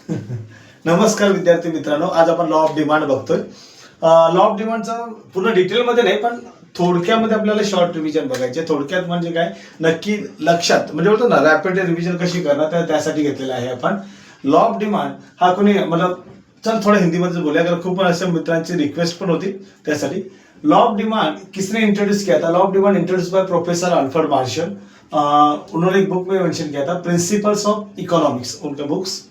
नमस्कार विद्यार्थी मित्रांनो, आज आपण लॉ ऑफ डिमांड बघतोय. लॉ ऑफ डिमांडचं पूर्ण डिटेलमध्ये नाही, पण थोडक्यामध्ये आपल्याला शॉर्ट रिव्हिजन बघायचे. थोडक्यात म्हणजे काय नक्की लक्षात म्हणजे बोलतो ना, रॅपिड रिव्हिजन कशी करणार त्यासाठी घेतलेलं आहे आपण. लॉ ऑफ डिमांड हा कोणी मतलब चल थोडं हिंदीमध्ये बोलूया, कारण खूप अशा मित्रांची रिक्वेस्ट पण होती त्यासाठी. लॉ ऑफ डिमांड किसने इंट्रोड्यूस किया था? Law of demand introduce by professor Alfred Marshall. उन्होंने एक बुक में मेंशन किया था, प्रिंसिपल्स ऑफ इकोनॉमिक्स, उनके बुक्स.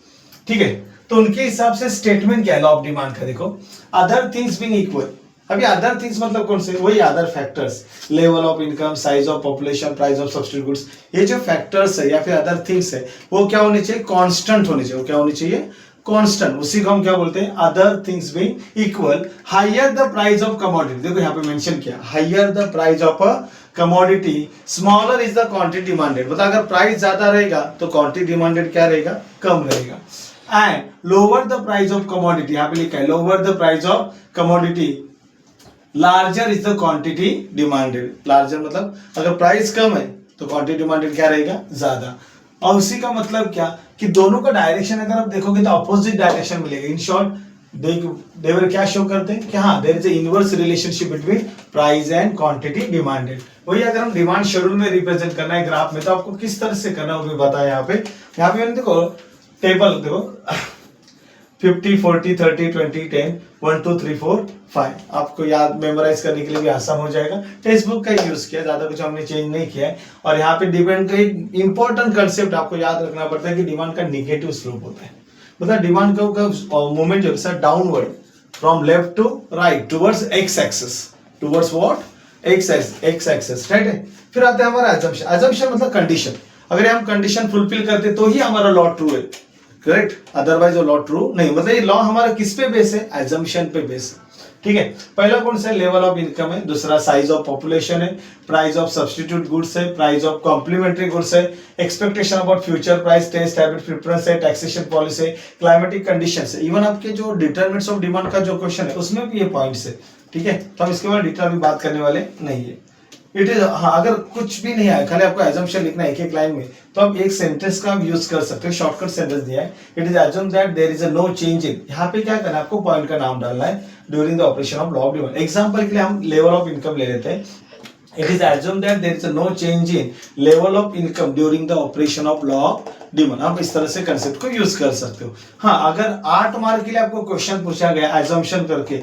ठीक है, तो उनके हिसाब से स्टेटमेंट क्या है लॉ ऑफ डिमांड का? देखो, अदर थिंग्स बीइंग इक्वल. अभी अदर थिंग्स मतलब कौन से? वही other factors, level of income, size of population, price of substitute goods. ये जो फैक्टर्स है या फिर अदर थिंग्स है, वो क्या होने चाहिए? कांस्टेंट होने चाहिए. वो क्या होने चाहिए? कांस्टेंट. उसी को हम क्या बोलते हैं? Other things being equal, higher the price of commodity. देखो यहाँ पे मेंशन किया, higher the price of a commodity, smaller is the quantity demanded. मतलब अगर प्राइस ज्यादा रहेगा तो क्वांटिटी डिमांडेड क्या रहेगा? कम रहेगा. And lower the price of commodity, यहाँ पे लिखा है lower the price of commodity, larger is the quantity demanded. Larger मतलब अगर प्राइस कम है तो क्वांटिटी डिमांडेड क्या रहेगा? ज्यादा. और उसी का मतलब क्या कि दोनों का डायरेक्शन अगर आप देखोगे तो अपोजिट डायरेक्शन मिलेगा. इन शॉर्ट देवर क्या शो करते हैं कि हाँ, there is inverse relationship between price and quantity demanded. वही अगर हम डिमांड शेड्यूल में रिप्रेजेंट करना है ग्राफ में, तो आपको किस तरह से करना है वो भी बताया यहाँ पे. मैंने देखो टेबल देखो 50, 40, 30, 20, 10, 1, 2, 3, 4, 5. आपको याद मेमोराइज करने के लिए भी आसान हो जाएगा. टेक्स्ट बुक का यूज किया, ज्यादा कुछ हमने चेंज नहीं किया है. और यहाँ पे डिमांड का एक इंपॉर्टेंट कंसेप्ट आपको याद रखना पड़ता है कि डिमांड का निगेटिव स्लोप होता है. मतलब डिमांड का मूवमेंट जो है downward from left to right towards x axis. Towards what? X axis. Right है. फिर आता है हमारा अजम्पशन. अजम्पशन मतलब कंडीशन. अगर हम कंडीशन फुलफिल करते तो ही हमारा लॉ ट्रू है. करेक्ट, अदरवाइज वो लॉ ट्रू नहीं. मतलब ये लॉ हमारा किस पे बेस है? एजम्पशन पे बेस है. ठीक है. पहला कौन सा? लेवल ऑफ इनकम है. दूसरा साइज ऑफ पॉपुलेशन है. प्राइस ऑफ सब्स्टिट्यूट गुड्स है. प्राइस ऑफ कॉम्प्लीमेंट्री गुड्स है. Expectation about future price, taste habit, preference है. टैक्सेशन पॉलिसी है. क्लाइमेटिक कंडीशंस है. इवन आपके जो डिटरमिनेंट्स ऑफ डिमांड का जो क्वेश्चन है उसमें भी ये पॉइंट्स है. ठीक है, तो हम इसके बारे में डिटेल में बात करने वाले नहीं है. इट इज हाँ, अगर कुछ भी नहीं आया, खाली आपको एजम्पशन लिखना है एक एक लाइन में, तो आप एक सेंटेंस का यूज कर सकते हो. शॉर्टकट सेंटेंस दिया है, it is assume that there is a no change in. यहाँ पे क्या करना है? आपको पॉइंट का नाम डालना है during the operation of law of demand. Example के लिए हम लेवल ऑफ इनकम ले लेते हैं. It is assume that there is a no change in level of income during the operation of law of demand. आप इस तरह से कंसेप्ट को यूज कर सकते हो. हाँ, अगर 8 मार्क के लिए आपको क्वेश्चन पूछा गया एजम्पशन करके,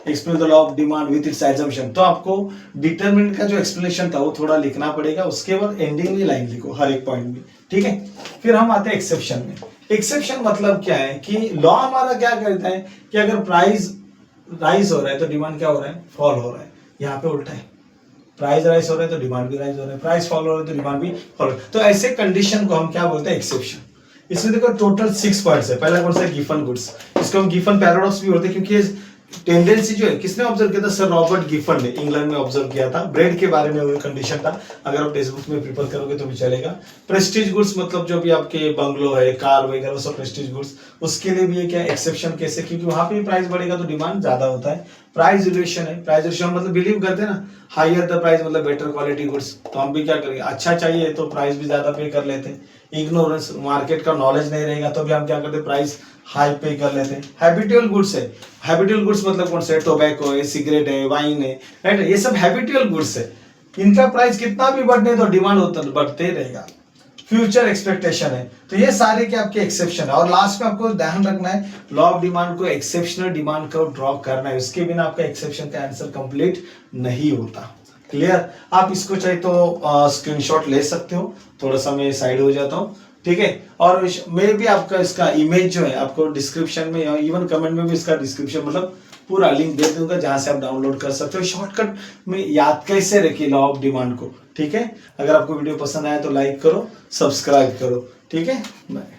explain the law of demand with its assumption, तो आपको डिटरमिनेंट का जो एक्सप्लेनेशन था वो थोड़ा लिखना पड़ेगा. उसके बाद एंडिंग में लाइन लिखो हर एक पॉइंट में. ठीक है. फिर हम आते हैं एक्सेप्शन में. एक्सेप्शन मतलब क्या है कि लॉ हमारा क्या कहता है कि अगर प्राइस राइज हो रहा है तो डिमांड क्या हो रहा है? फॉल हो रहा है. यहाँ पे उल्टा है, प्राइस राइज हो रहा है तो डिमांड भी राइज हो रहा है. प्राइस फॉल हो रहा है तो डिमांड भी फॉल. तो ऐसे कंडीशन को हम क्या बोलते हैं? एक्सेप्शन. इसमें देखो टोटल 6 पॉइंट्स है. पहला कौन सा? Giffen goods. इसको हम गिफन पैराडॉक्स भी बोलते हैं, क्योंकि टेंडेंसी जो है किसने ऑब्जर्व किया था? सर रॉबर्ट गिफन ने इंग्लैंड में ऑब्जर्व किया था. ब्रेड के बारे में वो कंडीशन था. अगर आप टेक्स्ट बुक में प्रिपेयर करोगे तो भी चलेगा. प्रेस्टीज गुड्स मतलब जो भी आपके बंगलो है, कार वगैरह, वो सब प्रेस्टीज गुड्स. उसके लिए भी ये क्या एक्सेप्शन कैसे? क्योंकि वहां पे प्राइस बढ़ेगा तो डिमांड ज्यादा होता है. प्राइस रिलेशन है. प्राइस रिलेशन मतलब बिलीव करते हैं ना, हायर द प्राइस मतलब बेटर क्वालिटी गुड्स. तो हम भी क्या करेंगे? अच्छा चाहिए तो प्राइस भी ज्यादा पे कर लेते हैं. इग्नोरेंस, मार्केट का नॉलेज नहीं रहेगा तो भी हम क्या करते हैं? प्राइस हाई पे कर लेते हैं. हैबिचुअल गुड्स है. हैबिचुअल गुड्स मतलब कौन से? टोबैको है, सिगरेट है, वाइन है. राइट, ये सब हैबिचुअल गुड्स है. इनका प्राइस कितना भी बढ़ने तो डिमांड होता बढ़ते रहेगा. फ्यूचर एक्सपेक्टेशन है. तो ये सारे के आपके एक्सेप्शन है. और लास्ट में आपको ध्यान रखना है, लॉ ऑफ डिमांड को एक्सेप्शनल डिमांड को ड्रॉ करना है. उसके बिना आपका एक्सेप्शन का आंसर कंप्लीट नहीं होता. क्लियर? आप इसको चाहे तो स्क्रीनशॉट ले सकते हो. थोड़ा सा मैं साइड हो जाता हूँ. ठीक है. और मैं भी आपका इसका इमेज जो है आपको डिस्क्रिप्शन में, इवन कमेंट में भी इसका डिस्क्रिप्शन मतलब पूरा लिंक दे दूंगा जहां से आप डाउनलोड कर सकते हो. शॉर्टकट में याद कैसे रखिए लॉ ऑफ डिमांड को. ठीक है. अगर आपको वीडियो पसंद आया तो लाइक करो, सब्सक्राइब करो. ठीक है. बाय.